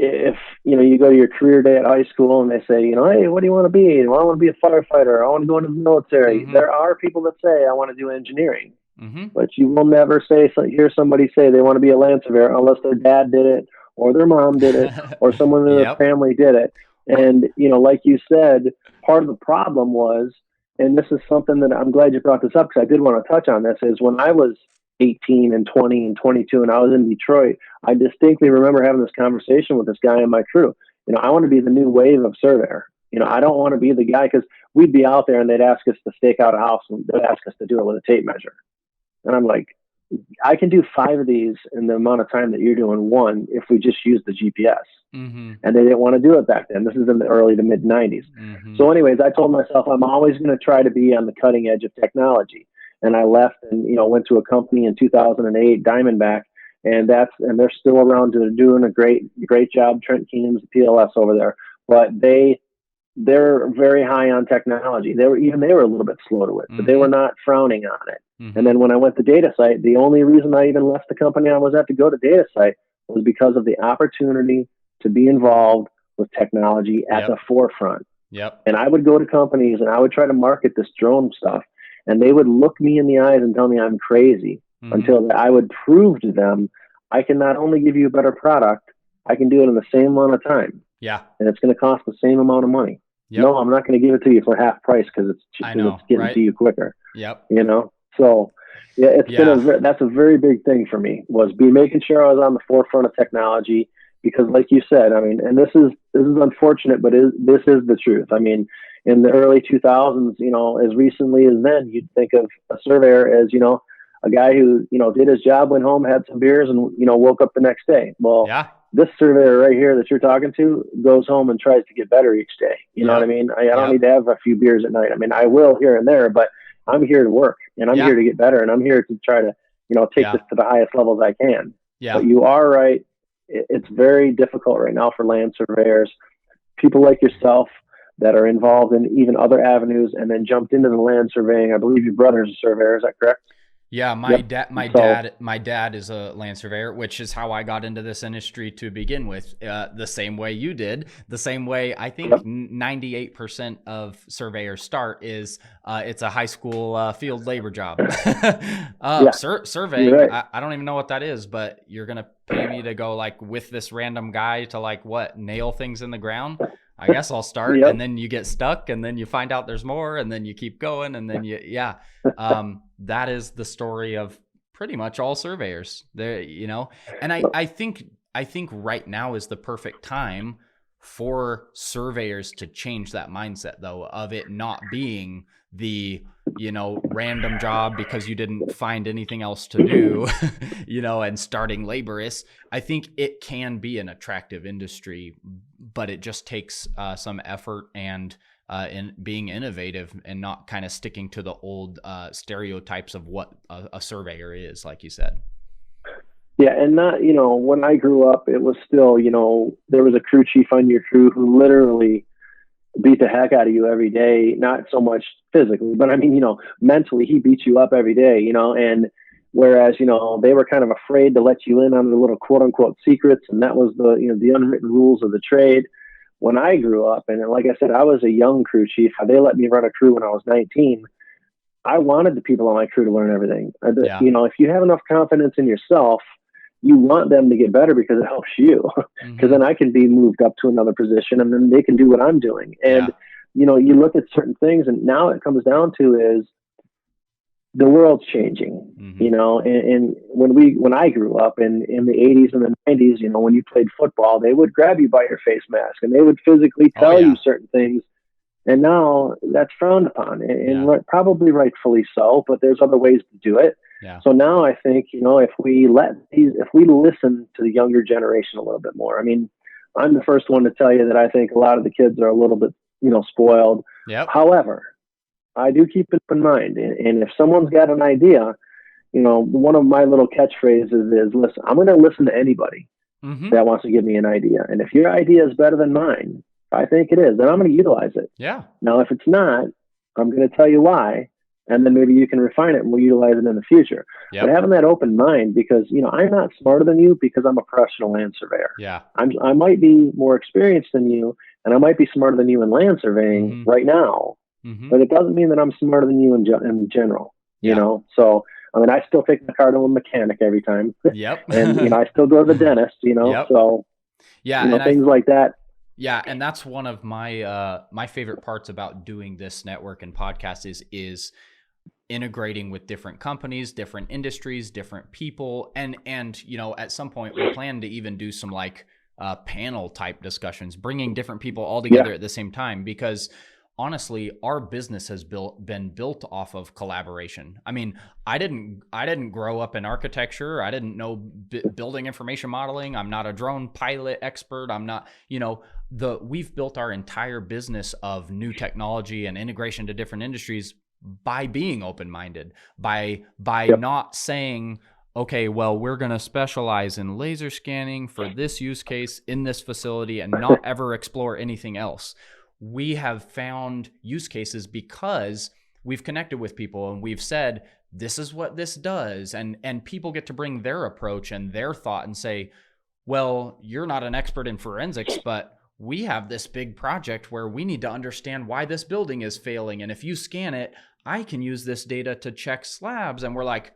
if you go to your career day at high school and they say, hey, what do you want to be? Well, I want to be a firefighter. I want to go into the military. Mm-hmm. There are people that say, I want to do engineering. Mm-hmm. But you will never hear somebody say they want to be a land surveyor unless their dad did it or their mom did it or someone in their family did it. And, like you said, part of the problem was, and this is something that I'm glad you brought this up because I did want to touch on this, is when I was 18 and 20 and 22 and I was in Detroit, I distinctly remember having this conversation with this guy in my crew. I want to be the new wave of surveyor. I don't want to be the guy, because we'd be out there and they'd ask us to stake out a house and they'd ask us to do it with a tape measure. And I'm like, I can do 5 of these in the amount of time that you're doing one if we just use the GPS. Mm-hmm. And they didn't want to do it back then. This is in the early to mid 90s. Mm-hmm. So anyways, I told myself I'm always going to try to be on the cutting edge of technology. And I left and, went to a company in 2008, Diamondback, and they're still around doing a great job. Trent Keenan's the PLS over there, but they're very high on technology. They were a little bit slow to it, but they were not frowning on it. Mm-hmm. And then when I went to Data Site, the only reason I even left the company I was at to go to Data Site was because of the opportunity to be involved with technology at the forefront. Yep. And I would go to companies and I would try to market this drone stuff. And they would look me in the eyes and tell me I'm crazy until I would prove to them I can not only give you a better product, I can do it in the same amount of time. Yeah. And it's going to cost the same amount of money. Yep. No, I'm not going to give it to you for half price because it's getting right? to you quicker. Yep. You know? So yeah, that's a very big thing for me, was making sure I was on the forefront of technology, because like you said, I mean, and this is unfortunate, but this is the truth. I mean, in the early 2000s, you know, as recently as then, you'd think of a surveyor as, you know, a guy who, you know, did his job, went home, had some beers, and, you know, woke up the next day. Well, yeah. This surveyor right here that you're talking to goes home and tries to get better each day. You know what I mean? I don't need to have a few beers at night. I mean, I will here and there, but I'm here to work, and I'm here to get better, and I'm here to try to, you know, take this to the highest levels I can. Yeah. But you are right. It's very difficult right now for land surveyors, people like yourself that are involved in even other avenues and then jumped into the land surveying. I believe your brother's a surveyor. Is that correct? Yeah, my dad is a land surveyor, which is how I got into this industry to begin with. The same way you did, the same way I think 98% of surveyors start is it's a high school field labor job. Surveying, right. I don't even know what that is, but you're gonna pay me to go like with this random guy to like nail things in the ground. I guess I'll start, and then you get stuck, and then you find out there's more, and then you keep going, and then that is the story of pretty much all surveyors there, you know. And I think right now is the perfect time for surveyors to change that mindset, though, of it not being the, you know, random job because you didn't find anything else to do, you know, and starting laborious. I think it can be an attractive industry, but it just takes some effort and in being innovative and not kind of sticking to the old stereotypes of what a surveyor is, like you said. Yeah, and not, you know, when I grew up, it was still, you know, there was a crew chief on your crew who literally beat the heck out of you every day, not so much physically, but I mean, you know, mentally he beat you up every day, you know, and whereas, you know, they were kind of afraid to let you in on the little quote unquote secrets. And that was the, you know, the unwritten rules of the trade. When I grew up, and like I said, I was a young crew chief. They let me run a crew when I was 19. I wanted the people on my crew to learn everything. You know, if you have enough confidence in yourself, you want them to get better because it helps you. Because then I can be moved up to another position, and then they can do what I'm doing. And, you know, you look at certain things, and now it comes down to is the world's changing, you know, and when I grew up in the 80s and the 90s, you know, when you played football, they would grab you by your face mask and they would physically tell you certain things. And now that's frowned upon, and probably rightfully so, but there's other ways to do it. Yeah. So now I think, you know, if we listen to the younger generation a little bit more, I mean, I'm the first one to tell you that I think a lot of the kids are a little bit, you know, spoiled. Yep. However, I do keep it in mind. And if someone's got an idea, you know, one of my little catchphrases is, listen, I'm going to listen to anybody that wants to give me an idea. And if your idea is better than mine, I think it is, then I'm going to utilize it. Yeah. Now, if it's not, I'm going to tell you why. And then maybe you can refine it and we'll utilize it in the future. Yep. But having that open mind, because, you know, I'm not smarter than you because I'm a professional land surveyor. Yeah. I might be more experienced than you, and I might be smarter than you in land surveying right now, but it doesn't mean that I'm smarter than you in general, you know? So, I mean, I still take my car to a mechanic every time. Yep. And, you know, I still go to the dentist, you know, so, you know, things like that. Yeah, and that's one of my my favorite parts about doing this network and podcast is integrating with different companies, different industries, different people, and you know, at some point we plan to even do some like panel type discussions, bringing different people all together at the same time, because honestly, our business has been built off of collaboration. I mean, I didn't grow up in architecture. I didn't know building information modeling. I'm not a drone pilot expert. I'm not, you know, we've built our entire business of new technology and integration to different industries by being open-minded, by not saying, okay, well, we're going to specialize in laser scanning for this use case in this facility and not ever explore anything else. We have found use cases because we've connected with people and we've said, this is what this does. And people get to bring their approach and their thought and say, well, you're not an expert in forensics, but we have this big project where we need to understand why this building is failing. And if you scan it, I can use this data to check slabs. And we're like,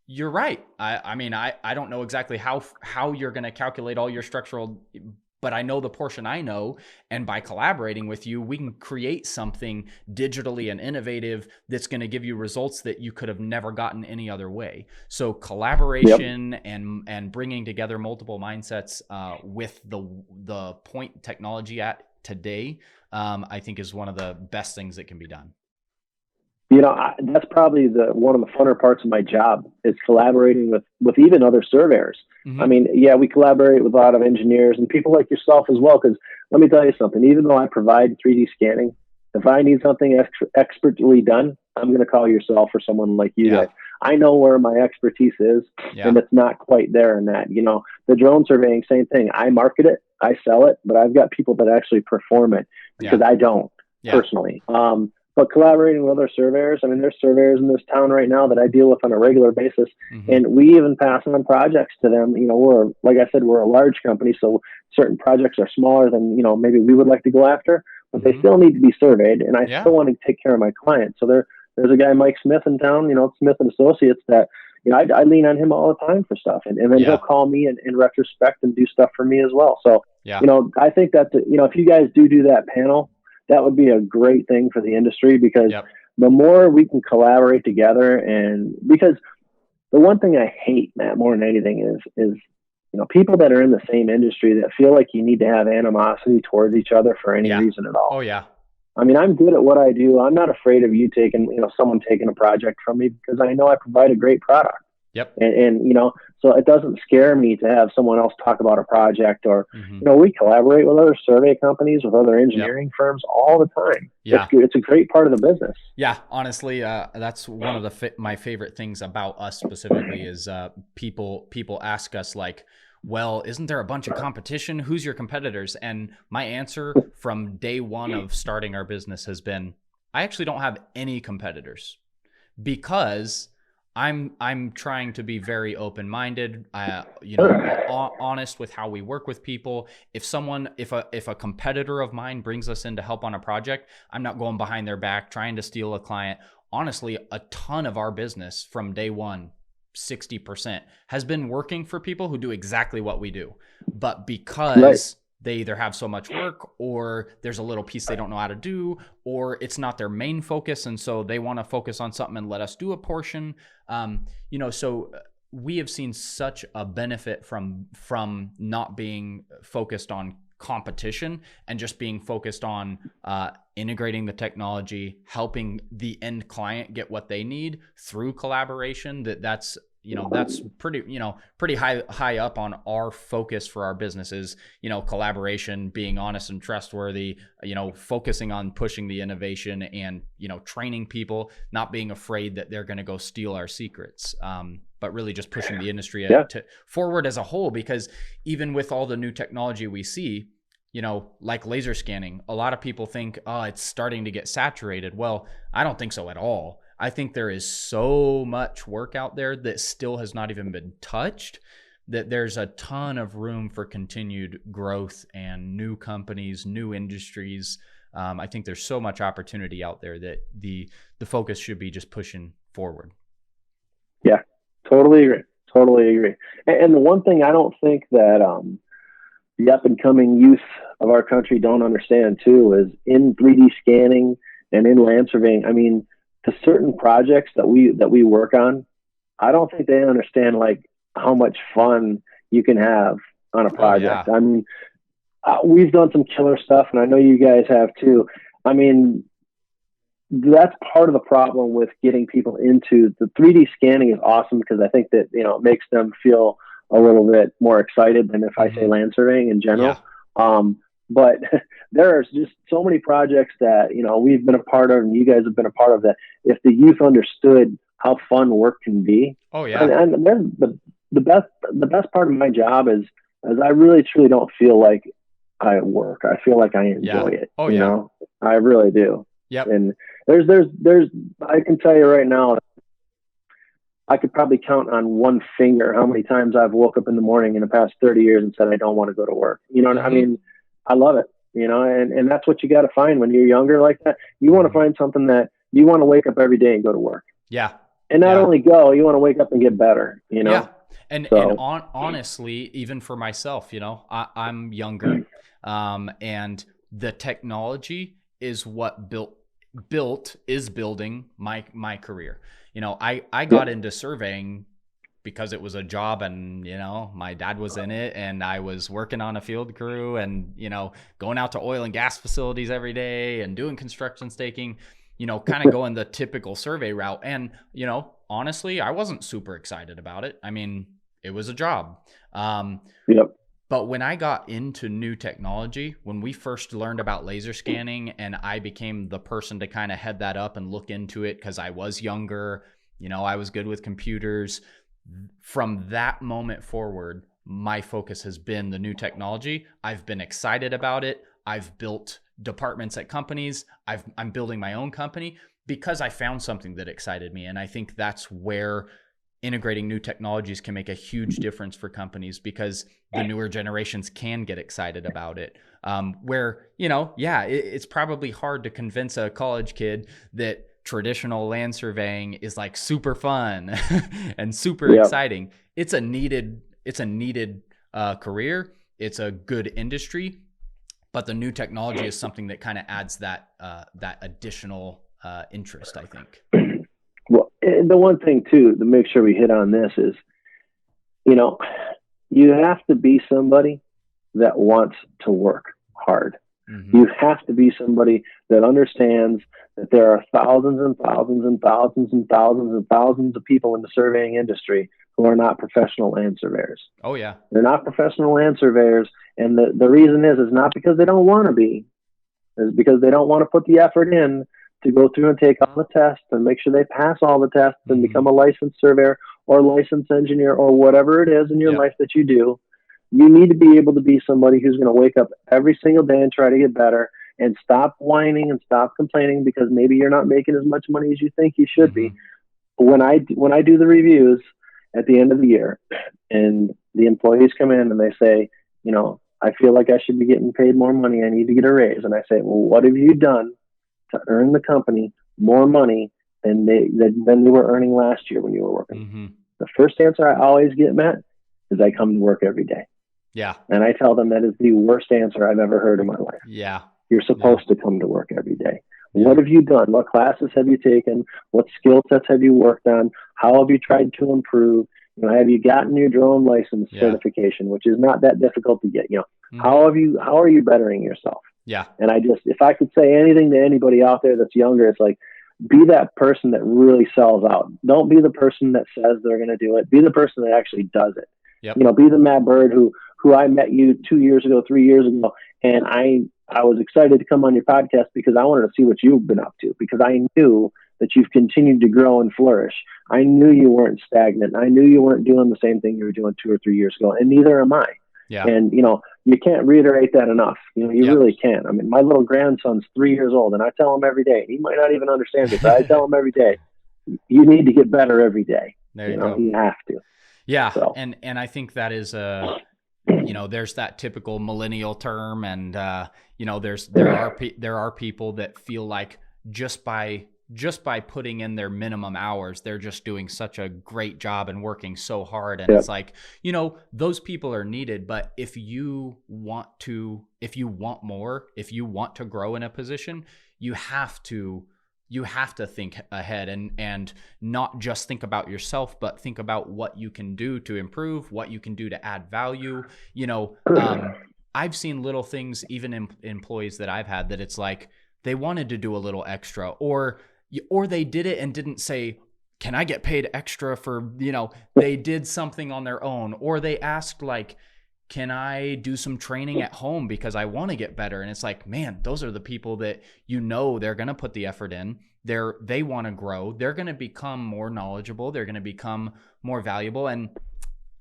You're right. I mean, I don't know exactly how you're going to calculate all your structural, but I know the portion I know. And by collaborating with you, we can create something digitally and innovative that's going to give you results that you could have never gotten any other way. So collaboration and bringing together multiple mindsets with the point technology at today, I think is one of the best things that can be done. That's probably one of the funner parts of my job is collaborating with even other surveyors. Mm-hmm. I mean, yeah, we collaborate with a lot of engineers and people like yourself as well. Because let me tell you something, even though I provide 3D scanning, if I need something expertly done, I'm going to call yourself or someone like you guys. I know where my expertise is, and it's not quite there in that. The drone surveying, same thing. I market it, I sell it, but I've got people that actually perform it because I don't personally. But collaborating with other surveyors, I mean, there's surveyors in this town right now that I deal with on a regular basis, and we even pass on projects to them. Like I said, we're a large company, so certain projects are smaller than, maybe we would like to go after, but they still need to be surveyed, and I still want to take care of my clients. So there's a guy, Mike Smith in town, Smith and Associates, that, I lean on him all the time for stuff, and then he'll call me in retrospect and do stuff for me as well. So, I think that, if you guys do that panel, that would be a great thing for the industry, because the more we can collaborate together, and because the one thing I hate, Matt, more than anything is people that are in the same industry that feel like you need to have animosity towards each other for any reason at all. Oh yeah. I mean, I'm good at what I do. I'm not afraid of you taking, someone taking a project from me, because I know I provide a great product. Yep. And so it doesn't scare me to have someone else talk about a project, or, we collaborate with other survey companies, with other engineering firms all the time. Yeah. It's a great part of the business. Yeah. Honestly, that's one of my favorite things about us specifically is people ask us like, well, isn't there a bunch of competition? Who's your competitors? And my answer from day one of starting our business has been, I actually don't have any competitors, because I'm trying to be very open-minded, honest with how we work with people. If a competitor of mine brings us in to help on a project, I'm not going behind their back trying to steal a client. Honestly, a ton of our business from day one, 60%, has been working for people who do exactly what we do. But because they either have so much work, or there's a little piece they don't know how to do, or it's not their main focus, and so they want to focus on something and let us do a portion. So we have seen such a benefit from not being focused on competition and just being focused on integrating the technology, helping the end client get what they need through collaboration. That's pretty high up on our focus for our businesses, collaboration, being honest and trustworthy, focusing on pushing the innovation, and, training people, not being afraid that they're going to go steal our secrets, but really just pushing the industry forward as a whole. Because even with all the new technology we see, like laser scanning, a lot of people think, oh, it's starting to get saturated. Well, I don't think so at all. I think there is so much work out there that still has not even been touched, that there's a ton of room for continued growth and new companies, new industries. I think there's so much opportunity out there that the focus should be just pushing forward. Yeah, totally agree. And the one thing I don't think that the up and coming youth of our country don't understand too is in 3D scanning and in land surveying. I mean, to certain projects that we work on, I don't think they understand like how much fun you can have on a project. I mean, we've done some killer stuff, and I know you guys have too. I mean, that's part of the problem with getting people into the 3D scanning is awesome, because I think that, it makes them feel a little bit more excited than if I say land surveying in general. But there's just so many projects that, we've been a part of, and you guys have been a part of, that if the youth understood how fun work can be. And the best part of my job is I really truly don't feel like I work. I feel like I enjoy it. You know, I really do. Yep. And there's I can tell you right now, I could probably count on one finger how many times I've woke up in the morning in the past 30 years and said, I don't want to go to work. I mean, I love it, and that's what you got to find when you're younger like that. You want to find something that you want to wake up every day and go to work. Yeah. And not only go, you want to wake up and get better, you know? Yeah. And honestly, even for myself, you know, I'm younger, and the technology is what is building my career. You know, I got into surveying because it was a job, and, you know, my dad was in it, and I was working on a field crew and, you know, going out to oil and gas facilities every day and doing construction staking, you know, kind of going the typical survey route. And, you know, honestly, I wasn't super excited about it. I mean, it was a job. But when I got into new technology, when we first learned about laser scanning, and I became the person to kind of head that up and look into it because I was younger, you know, I was good with computers. From that moment forward, my focus has been the new technology. I've been excited about it. I've built departments at companies. I'm building my own company because I found something that excited me. And I think that's where integrating new technologies can make a huge difference for companies, because the newer generations can get excited about it. Where, you know, it's probably hard to convince a college kid that traditional land surveying is like super fun and super exciting. It's a needed career. It's a good industry, but the new technology is something that kind of adds that additional interest, I think. Well, the one thing too, to make sure we hit on this is, you know, you have to be somebody that wants to work hard. Mm-hmm. You have to be somebody that understands that there are thousands and thousands and thousands and thousands and thousands of people in the surveying industry who are not professional land surveyors. Oh yeah. They're not professional land surveyors. And the reason is not because they don't want to be, is because they don't want to put the effort in to go through and take all the tests and make sure they pass all the tests and become a licensed surveyor or licensed engineer or whatever it is in your life that you do. You need to be able to be somebody who's going to wake up every single day and try to get better, and stop whining and stop complaining because maybe you're not making as much money as you think you should be. When I do the reviews at the end of the year and the employees come in and they say, you know, I feel like I should be getting paid more money. I need to get a raise. And I say, well, what have you done to earn the company more money than they were earning last year when you were working? The first answer I always get, Matt, is I come to work every day. Yeah. And I tell them that is the worst answer I've ever heard in my life. Yeah. You're supposed to come to work every day. What have you done? What classes have you taken? What skill sets have you worked on? How have you tried to improve? You know, have you gotten your drone license certification, which is not that difficult to get? You know, how are you bettering yourself? Yeah. And if I could say anything to anybody out there that's younger, it's like, be that person that really sells out. Don't be the person that says they're going to do it. Be the person that actually does it. Yep. You know, be the Matt Bird who I met you 2 years ago, 3 years ago, and I was excited to come on your podcast because I wanted to see what you've been up to, because I knew that you've continued to grow and flourish. I knew you weren't stagnant. I knew you weren't doing the same thing you were doing 2 or 3 years ago, and neither am I. Yeah. And, you know, you can't reiterate that enough. You know, you really can't. I mean, my little grandson's 3 years old, and I tell him every day, he might not even understand it, but I tell him every day, you need to get better every day. There you go. You have to. Yeah. So. And I think that is you know, there's that typical millennial term, and you know, there are people that feel like just by putting in their minimum hours, they're just doing such a great job and working so hard. And it's like, you know, those people are needed, but if you want more, if you want to grow in a position, you have to think ahead and not just think about yourself, but think about what you can do to improve, what you can do to add value. You know, I've seen little things, even in employees that I've had, that it's like they wanted to do a little extra, or they did it and didn't say, can I get paid extra for, you know, they did something on their own, or they asked like, can I do some training at home because I want to get better? And it's like, man, those are the people that, you know, they're going to put the effort in. They want to grow. They're going to become more knowledgeable. They're going to become more valuable. And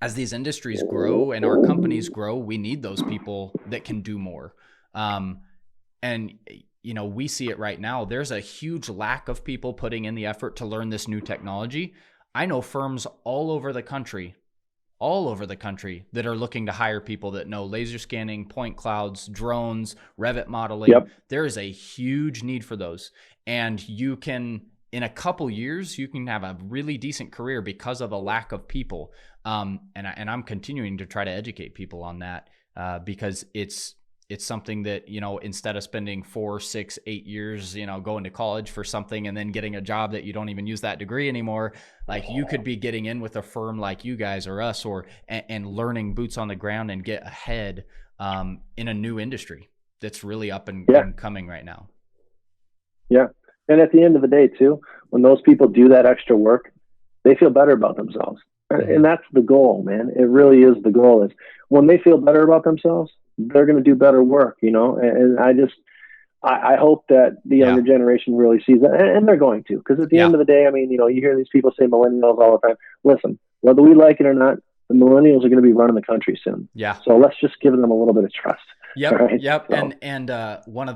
as these industries grow and our companies grow, we need those people that can do more. And, you know, we see it right now. There's a huge lack of people putting in the effort to learn this new technology. I know firms all over the country that are looking to hire people that know laser scanning, point clouds, drones, Revit modeling. There is a huge need for those. And you can in a couple years, you can have a really decent career because of the lack of people. And I'm continuing to try to educate people on that because it's something that, instead of spending 4, 6, 8 years, going to college for something and then getting a job that you don't even use that degree anymore, like you could be getting in with a firm like you guys or us, and learning boots on the ground and get ahead in a new industry that's really up and coming right now. Yeah. And at the end of the day too, when those people do that extra work, they feel better about themselves. And that's the goal, man. It really is the goal, is when they feel better about themselves, they're going to do better work, and I hope that the younger generation really sees that, and they're going to, because at the end of the day, I mean, you hear these people say millennials all the time. Listen, whether we like it or not, the millennials are going to be running the country soon. Yeah. So let's just give them a little bit of trust. Yep. Right? Yep. So. And one of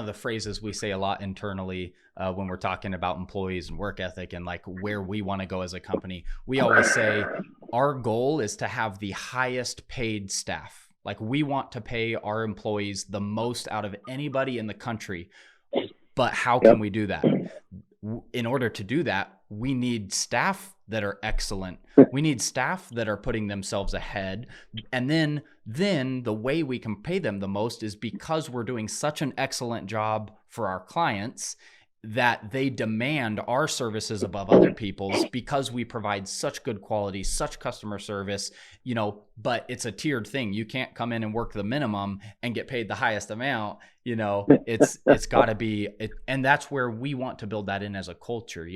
the phrases we say a lot internally when we're talking about employees and work ethic and like where we want to go as a company, we always say our goal is to have the highest paid staff. Like we want to pay our employees the most out of anybody in the country, but how can we do that? In order to do that, we need staff that are excellent. We need staff that are putting themselves ahead. And then the way we can pay them the most is because we're doing such an excellent job for our clients that they demand our services above other people's because we provide such good quality, such customer service, but it's a tiered thing. You can't come in and work the minimum and get paid the highest amount, it's gotta be, and that's where we want to build that in as a culture,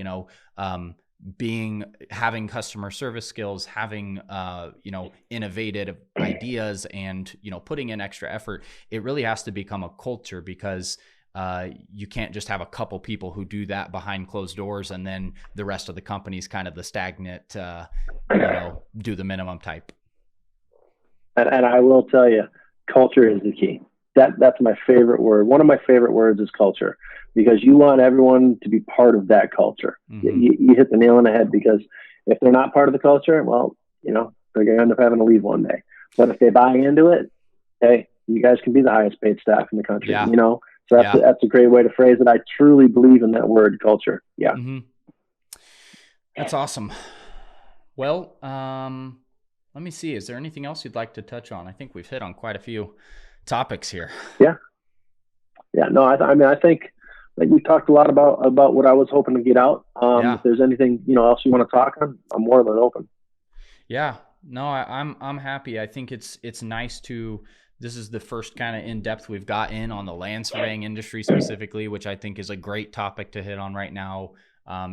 having customer service skills, having, innovative ideas and, putting in extra effort. It really has to become a culture because you can't just have a couple people who do that behind closed doors and then the rest of the company's kind of the stagnant, do the minimum type. And I will tell you, culture is the key. That's my favorite word. One of my favorite words is culture, because you want everyone to be part of that culture. Mm-hmm. You hit the nail on the head, because if they're not part of the culture, well, they're going to end up having to leave one day. But if they buy into it, hey, you guys can be the highest paid staff in the country, So that's a great way to phrase it. I truly believe in that word, culture. Yeah. Mm-hmm. That's awesome. Like let me see. Is there anything else you'd like to touch on? I think we've hit on quite a few topics here. Yeah. Yeah. No, I think we talked a lot about what I was hoping to get out. If there's anything, else you want to talk on, I'm more than open. Yeah. No, I'm happy. I think it's nice to. This is the first kind of in-depth we've got in on the land surveying industry specifically, which I think is a great topic to hit on right now.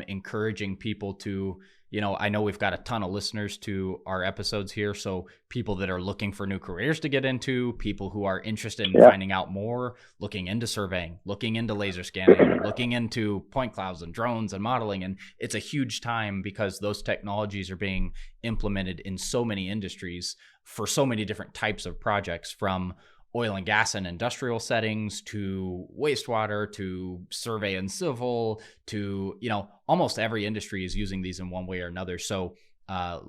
Encouraging people to, I know we've got a ton of listeners to our episodes here. So people that are looking for new careers to get into, people who are interested in finding out more, looking into surveying, looking into laser scanning, looking into point clouds and drones and modeling. And it's a huge time because those technologies are being implemented in so many industries for so many different types of projects, from oil and gas and industrial settings to wastewater to survey and civil to, almost every industry is using these in one way or another. So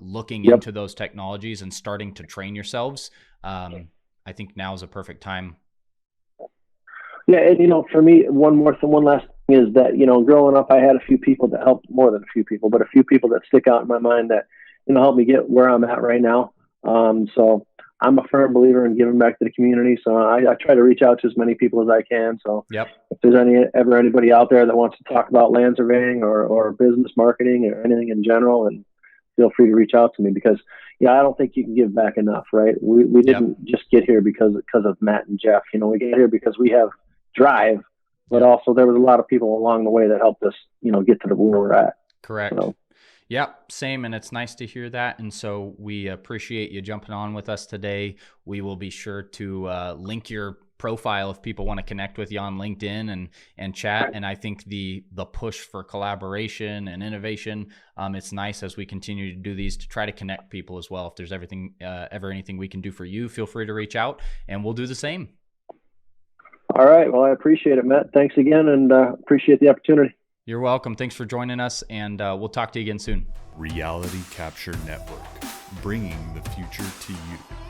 looking into those technologies and starting to train yourselves, I think now is a perfect time. Yeah. And, for me, one last thing is that, growing up, I had a few people that helped, more than a few people, but a few people that stick out in my mind that, helped me get where I'm at right now. So I'm a firm believer in giving back to the community. So I try to reach out to as many people as I can. So if there's anybody out there that wants to talk about land surveying or business marketing or anything in general, and feel free to reach out to me, because I don't think you can give back enough, right? We didn't just get here because of Matt and Jeff. We get here because we have drive, but also there was a lot of people along the way that helped us, get to where we're at. Correct. So, yeah, same. And it's nice to hear that. And so we appreciate you jumping on with us today. We will be sure to link your profile if people want to connect with you on LinkedIn and chat. And I think the push for collaboration and innovation, it's nice as we continue to do these to try to connect people as well. If there's ever anything we can do for you, feel free to reach out and we'll do the same. All right. Well, I appreciate it, Matt. Thanks again, and appreciate the opportunity. You're welcome. Thanks for joining us, and we'll talk to you again soon. Reality Capture Network, bringing the future to you.